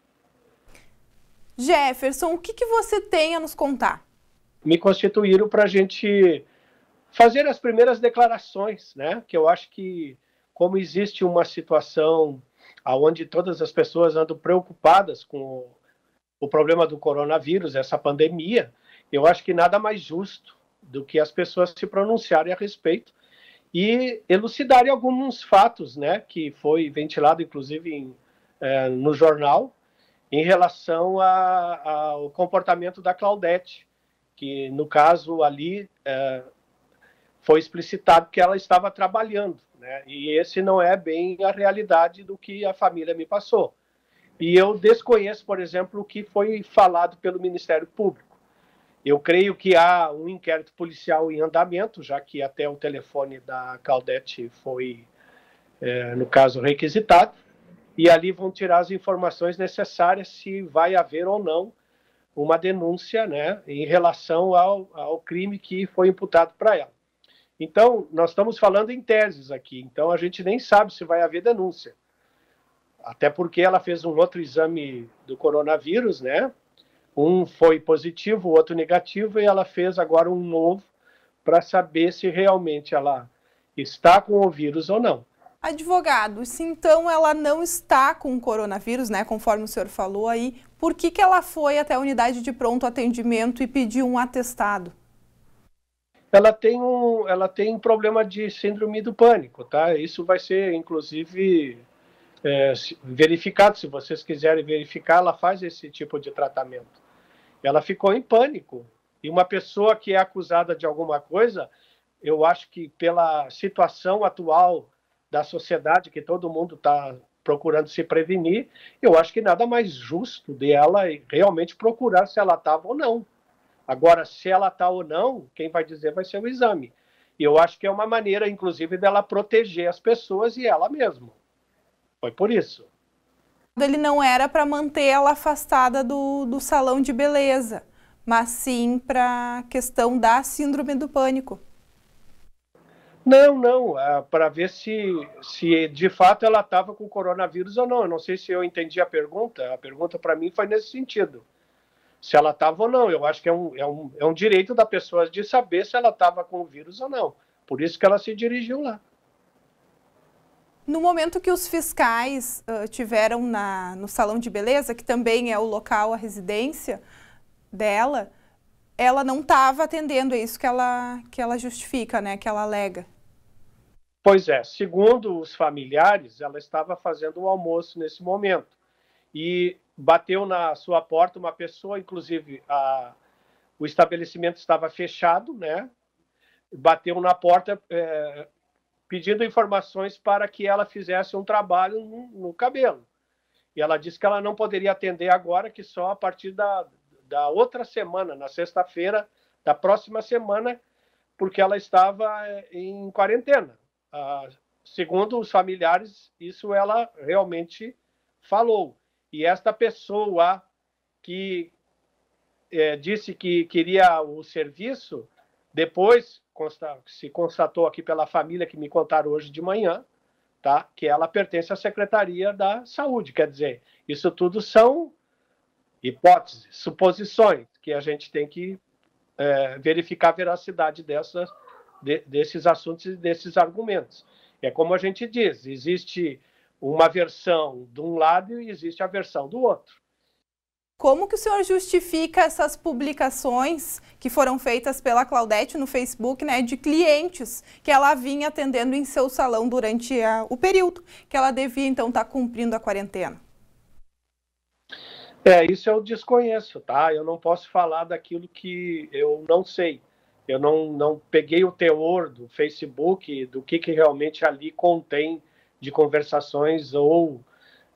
Jefferson, o que você tem a nos contar?
Me constituíram para a gente fazer as primeiras declarações, né? Que eu acho que, como existe uma situação onde todas as pessoas andam preocupadas com o problema do coronavírus, essa pandemia, eu acho que nada mais justo do que as pessoas se pronunciarem a respeito e elucidarem alguns fatos, né? Que foi ventilado, inclusive, no jornal, em relação ao comportamento da Claudete, que, no caso ali, foi explicitado que ela estava trabalhando, né? E esse não é bem a realidade do que a família me passou. E eu desconheço, por exemplo, o que foi falado pelo Ministério Público. Eu creio que há um inquérito policial em andamento, já que até o telefone da Claudete foi, no caso, requisitado, e ali vão tirar as informações necessárias se vai haver ou não uma denúncia, né, em relação ao crime que foi imputado para ela. Então, nós estamos falando em teses aqui, então a gente nem sabe se vai haver denúncia. Até porque ela fez um outro exame do coronavírus, né? Um foi positivo, o outro negativo, e ela fez agora um novo para saber se realmente ela está com o vírus ou não.
Advogado, se então ela não está com o coronavírus, né, conforme o senhor falou aí, por que ela foi até a unidade de pronto atendimento e pediu um atestado?
Ela tem um problema de síndrome do pânico, tá? Isso vai ser, inclusive, verificado. Se vocês quiserem verificar, ela faz esse tipo de tratamento. Ela ficou em pânico. E uma pessoa que é acusada de alguma coisa, eu acho que pela situação atual da sociedade, que todo mundo está procurando se prevenir, eu acho que nada mais justo dela realmente procurar se ela estava ou não. Agora, se ela está ou não, quem vai dizer vai ser o exame. E eu acho que é uma maneira, inclusive, dela proteger as pessoas e ela mesma. Foi por isso.
Ele não era para manter ela afastada do salão de beleza, mas sim para a questão da síndrome do pânico.
Não, para ver se de fato ela estava com coronavírus ou não. Eu não sei se eu entendi a pergunta para mim foi nesse sentido. Se ela estava ou não, eu acho que é um direito da pessoa de saber se ela estava com o vírus ou não. Por isso que ela se dirigiu lá.
No momento que os fiscais tiveram no salão de beleza, que também é o local, a residência dela, ela não estava atendendo, é isso que ela justifica, né, que ela alega.
Pois é, segundo os familiares, ela estava fazendo o almoço nesse momento e bateu na sua porta uma pessoa, inclusive o estabelecimento estava fechado, né? Bateu na porta pedindo informações para que ela fizesse um trabalho no cabelo. E ela disse que ela não poderia atender agora, que só a partir da outra semana, na sexta-feira da próxima semana, porque ela estava em quarentena. Segundo os familiares, isso ela realmente falou. E esta pessoa que disse que queria o serviço, depois se constatou aqui pela família que me contaram hoje de manhã, tá? Que ela pertence à Secretaria da Saúde. Quer dizer, isso tudo são hipóteses, suposições, que a gente tem que verificar a veracidade desses assuntos e desses argumentos. É como a gente diz, existe uma versão de um lado e existe a versão do outro.
Como que o senhor justifica essas publicações que foram feitas pela Claudete no Facebook, né, de clientes que ela vinha atendendo em seu salão durante o período que ela devia, então, estar cumprindo a quarentena?
Isso eu desconheço, tá? Eu não posso falar daquilo que eu não sei. Eu não peguei o teor do Facebook, do que realmente ali contém de conversações ou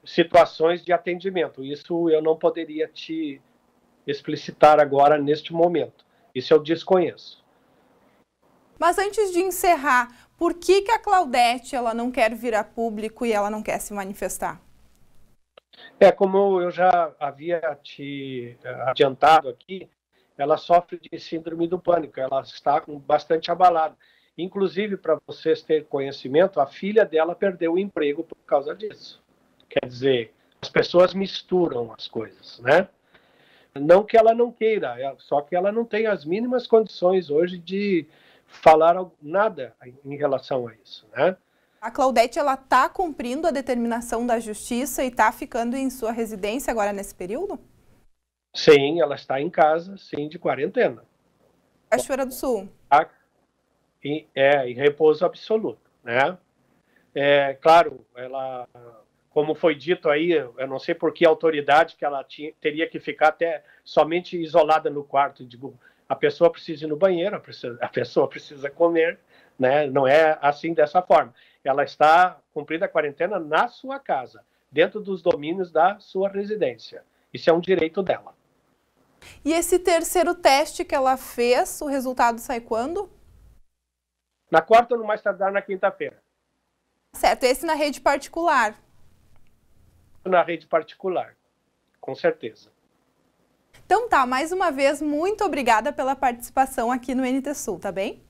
situações de atendimento. Isso eu não poderia te explicitar agora, neste momento. Isso eu desconheço.
Mas antes de encerrar, por que a Claudete ela não quer vir a público e ela não quer se manifestar?
Como eu já havia te adiantado aqui, ela sofre de síndrome do pânico, ela está bastante abalada. Inclusive, para vocês terem conhecimento, a filha dela perdeu o emprego por causa disso. Quer dizer, as pessoas misturam as coisas, né? Não que ela não queira, só que ela não tem as mínimas condições hoje de falar nada em relação a isso, né?
A Claudete, ela está cumprindo a determinação da justiça e está ficando em sua residência agora nesse período?
Sim, ela está em casa, sim, de quarentena.
Cachoeira do Sul.
Em repouso absoluto, né? Claro, ela, como foi dito aí, eu não sei por que autoridade que ela teria que ficar até somente isolada no quarto. Digo, a pessoa precisa ir no banheiro, a pessoa precisa comer, né? Não é assim dessa forma. Ela está cumprindo a quarentena na sua casa, dentro dos domínios da sua residência. Isso é um direito dela.
E esse terceiro teste que ela fez, o resultado sai quando?
Na quarta ou no mais tardar na quinta-feira.
Certo, esse na rede particular?
Na rede particular, com certeza.
Então tá, mais uma vez, muito obrigada pela participação aqui no NT Sul, tá bem?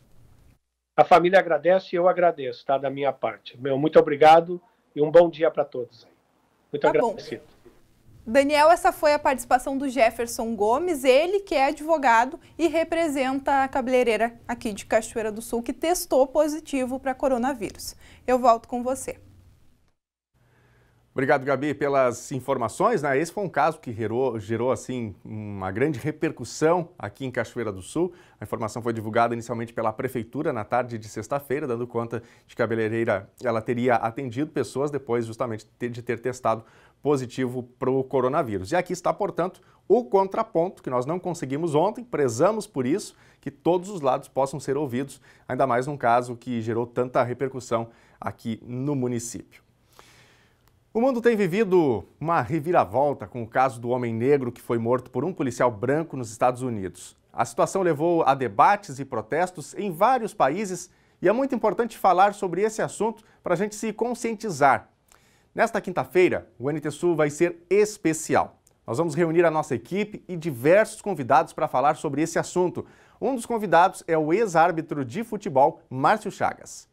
A família agradece e eu agradeço, tá, da minha parte. Muito obrigado e um bom dia para todos aí. Muito agradecido.
Bom. Daniel, essa foi a participação do Jefferson Gomes, ele que é advogado e representa a cabeleireira aqui de Cachoeira do Sul, que testou positivo para coronavírus. Eu volto com você.
Obrigado, Gabi, pelas informações, né? Esse foi um caso que gerou assim, uma grande repercussão aqui em Cachoeira do Sul. A informação foi divulgada inicialmente pela Prefeitura na tarde de sexta-feira, dando conta de que a cabeleireira ela teria atendido pessoas depois justamente de ter testado positivo para o coronavírus. E aqui está, portanto, o contraponto que nós não conseguimos ontem, prezamos por isso, que todos os lados possam ser ouvidos, ainda mais num caso que gerou tanta repercussão aqui no município. O mundo tem vivido uma reviravolta com o caso do homem negro que foi morto por um policial branco nos Estados Unidos. A situação levou a debates e protestos em vários países e é muito importante falar sobre esse assunto para a gente se conscientizar. Nesta quinta-feira, o NT Sul vai ser especial. Nós vamos reunir a nossa equipe e diversos convidados para falar sobre esse assunto. Um dos convidados é o ex-árbitro de futebol, Márcio Chagas.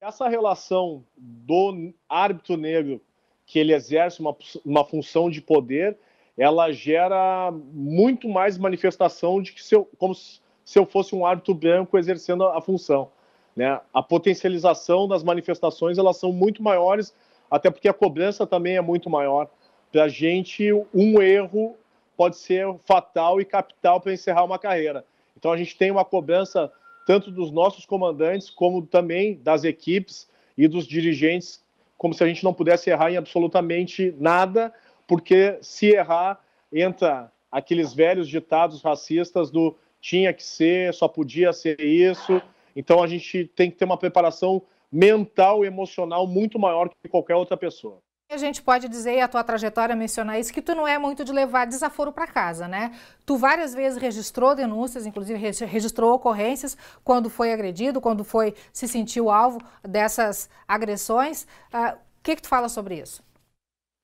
Essa relação do árbitro negro, que ele exerce uma função de poder, ela gera muito mais manifestação de que como se eu fosse um árbitro branco exercendo a função. né? A potencialização das manifestações, elas são muito maiores, até porque a cobrança também é muito maior. Para a gente, um erro pode ser fatal e capital para encerrar uma carreira. Então a gente tem uma cobrança tanto dos nossos comandantes, como também das equipes e dos dirigentes, como se a gente não pudesse errar em absolutamente nada, porque se errar, entra aqueles velhos ditados racistas do tinha que ser, só podia ser isso. Então a gente tem que ter uma preparação mental e emocional muito maior que qualquer outra pessoa.
A gente pode dizer, e a tua trajetória mencionar isso, que tu não é muito de levar desaforo para casa, né? Tu várias vezes registrou denúncias, inclusive registrou ocorrências quando foi agredido, quando se sentiu alvo dessas agressões. O que tu fala sobre isso?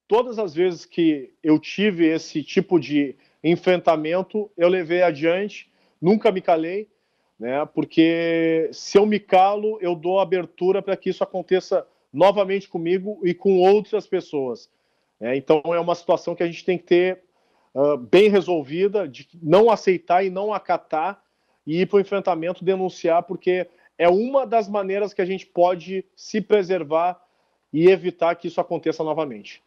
Todas as vezes que eu tive esse tipo de enfrentamento, eu levei adiante, nunca me calei, né? Porque se eu me calo, eu dou abertura para que isso aconteça novamente comigo e com outras pessoas. Então é uma situação que a gente tem que ter bem resolvida, de não aceitar e não acatar e ir para o enfrentamento, denunciar, porque é uma das maneiras que a gente pode se preservar e evitar que isso aconteça novamente.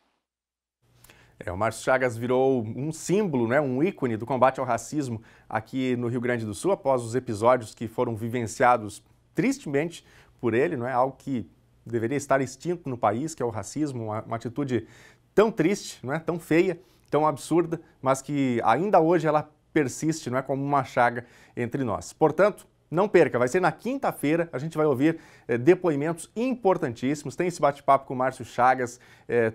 O Márcio Chagas virou um símbolo, né, um ícone do combate ao racismo aqui no Rio Grande do Sul, após os episódios que foram vivenciados tristemente por ele, não é algo que deveria estar extinto no país, que é o racismo, uma atitude tão triste, não é? Tão feia, tão absurda, mas que ainda hoje ela persiste, não é? Como uma chaga entre nós. Portanto, não perca, vai ser na quinta-feira, a gente vai ouvir depoimentos importantíssimos, tem esse bate-papo com o Márcio Chagas,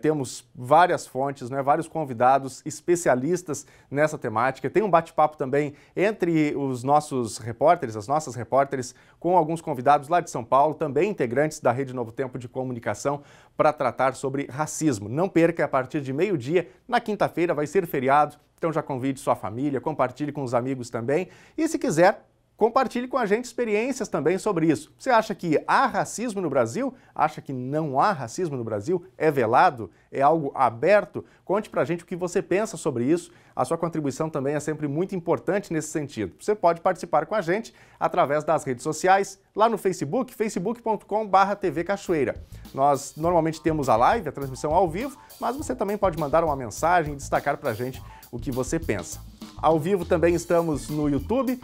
temos várias fontes, né, vários convidados especialistas nessa temática, tem um bate-papo também entre os nossos repórteres, as nossas repórteres, com alguns convidados lá de São Paulo, também integrantes da Rede Novo Tempo de Comunicação, para tratar sobre racismo. Não perca, a partir de meio-dia, na quinta-feira vai ser feriado, então já convide sua família, compartilhe com os amigos também, e se quiser, compartilhe com a gente experiências também sobre isso. Você acha que há racismo no Brasil? Acha que não há racismo no Brasil? É velado? É algo aberto? Conte pra gente o que você pensa sobre isso. A sua contribuição também é sempre muito importante nesse sentido. Você pode participar com a gente através das redes sociais, lá no Facebook, facebook.com/TV Cachoeira. Nós normalmente temos a live, a transmissão ao vivo, mas você também pode mandar uma mensagem e destacar pra gente o que você pensa. Ao vivo também estamos no YouTube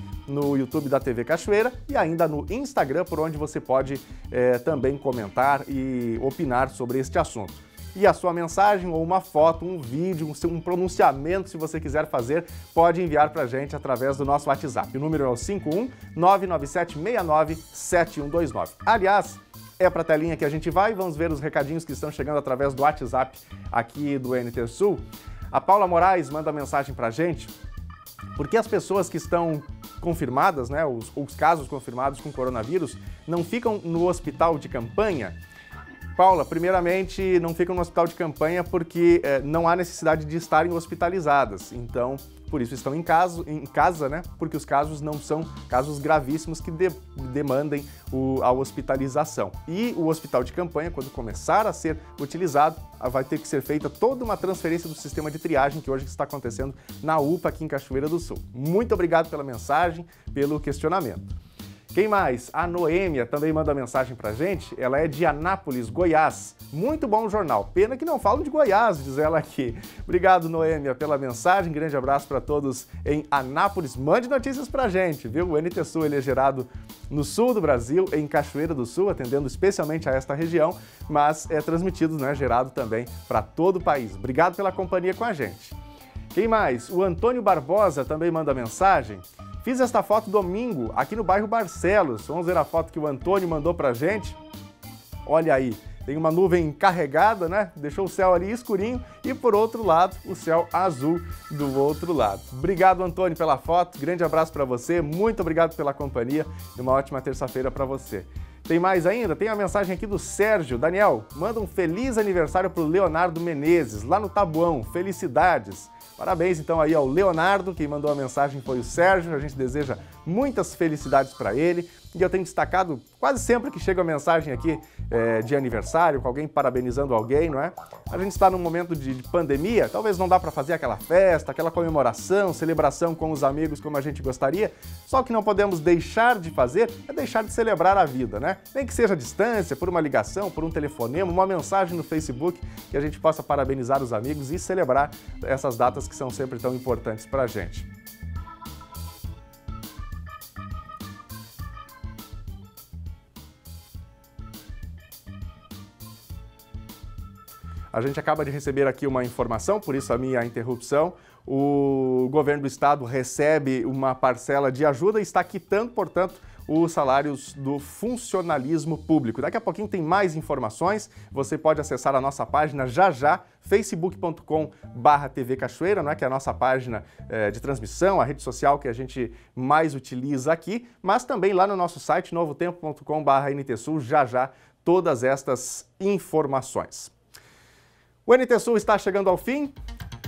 da TV Cachoeira e ainda no Instagram, por onde você pode também comentar e opinar sobre este assunto. E a sua mensagem ou uma foto, um vídeo, um pronunciamento, se você quiser fazer, pode enviar para a gente através do nosso WhatsApp. O número é o 51 99769 7129. Aliás, é para a telinha que a gente vai, vamos ver os recadinhos que estão chegando através do WhatsApp aqui do NT Sul. A Paula Moraes manda mensagem para a gente. Porque as pessoas que estão confirmadas, né, os casos confirmados com coronavírus, não ficam no hospital de campanha? Paula, primeiramente, não ficam no hospital de campanha porque não há necessidade de estarem hospitalizadas. Então, por isso estão em casa, né? Porque os casos não são casos gravíssimos que demandem a hospitalização. E o hospital de campanha, quando começar a ser utilizado, vai ter que ser feita toda uma transferência do sistema de triagem que hoje está acontecendo na UPA aqui em Cachoeira do Sul. Muito obrigado pela mensagem, pelo questionamento. Quem mais? A Noêmia também manda mensagem pra gente. Ela é de Anápolis, Goiás. Muito bom o jornal. Pena que não falam de Goiás, diz ela aqui. Obrigado, Noêmia, pela mensagem. Grande abraço para todos em Anápolis. Mande notícias pra gente, viu? O NT Sul ele é gerado no sul do Brasil, em Cachoeira do Sul, atendendo especialmente a esta região, mas é transmitido, né, gerado também para todo o país. Obrigado pela companhia com a gente. Quem mais? O Antônio Barbosa também manda mensagem. Fiz esta foto domingo aqui no bairro Barcelos. Vamos ver a foto que o Antônio mandou pra gente. Olha aí, tem uma nuvem carregada, né? Deixou o céu ali escurinho e, por outro lado, o céu azul do outro lado. Obrigado, Antônio, pela foto. Grande abraço para você. Muito obrigado pela companhia e uma ótima terça-feira para você. Tem mais ainda? Tem a mensagem aqui do Sérgio. Daniel, manda um feliz aniversário para o Leonardo Menezes, lá no Tabuão. Felicidades! Parabéns então aí ao Leonardo, quem mandou a mensagem foi o Sérgio, a gente deseja muitas felicidades para ele e eu tenho destacado quase sempre que chega a mensagem aqui de aniversário, com alguém parabenizando alguém, não é? A gente está num momento de pandemia, talvez não dá para fazer aquela festa, aquela comemoração, celebração com os amigos como a gente gostaria, só que não podemos deixar de fazer é deixar de celebrar a vida, né? Nem que seja à distância, por uma ligação, por um telefonema, uma mensagem no Facebook, que a gente possa parabenizar os amigos e celebrar essas datas que são sempre tão importantes para a gente. A gente acaba de receber aqui uma informação, por isso a minha interrupção. O governo do estado recebe uma parcela de ajuda e está quitando, portanto, os salários do funcionalismo público. Daqui a pouquinho tem mais informações. Você pode acessar a nossa página já, facebook.com/TV Cachoeira, não é? Que é a nossa página de transmissão, a rede social que a gente mais utiliza aqui, mas também lá no nosso site, novotempo.com/NTSul, já todas estas informações. O NT Sul está chegando ao fim.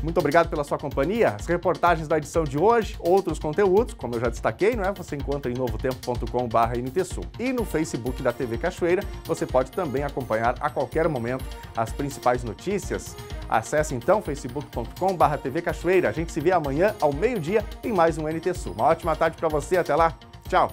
Muito obrigado pela sua companhia. As reportagens da edição de hoje, outros conteúdos, como eu já destaquei, não é? Você encontra em novotempo.com/NTSul. E no Facebook da TV Cachoeira, você pode também acompanhar a qualquer momento as principais notícias. Acesse então facebook.com/TV Cachoeira. A gente se vê amanhã ao meio-dia em mais um NT Sul. Uma ótima tarde para você. Até lá. Tchau.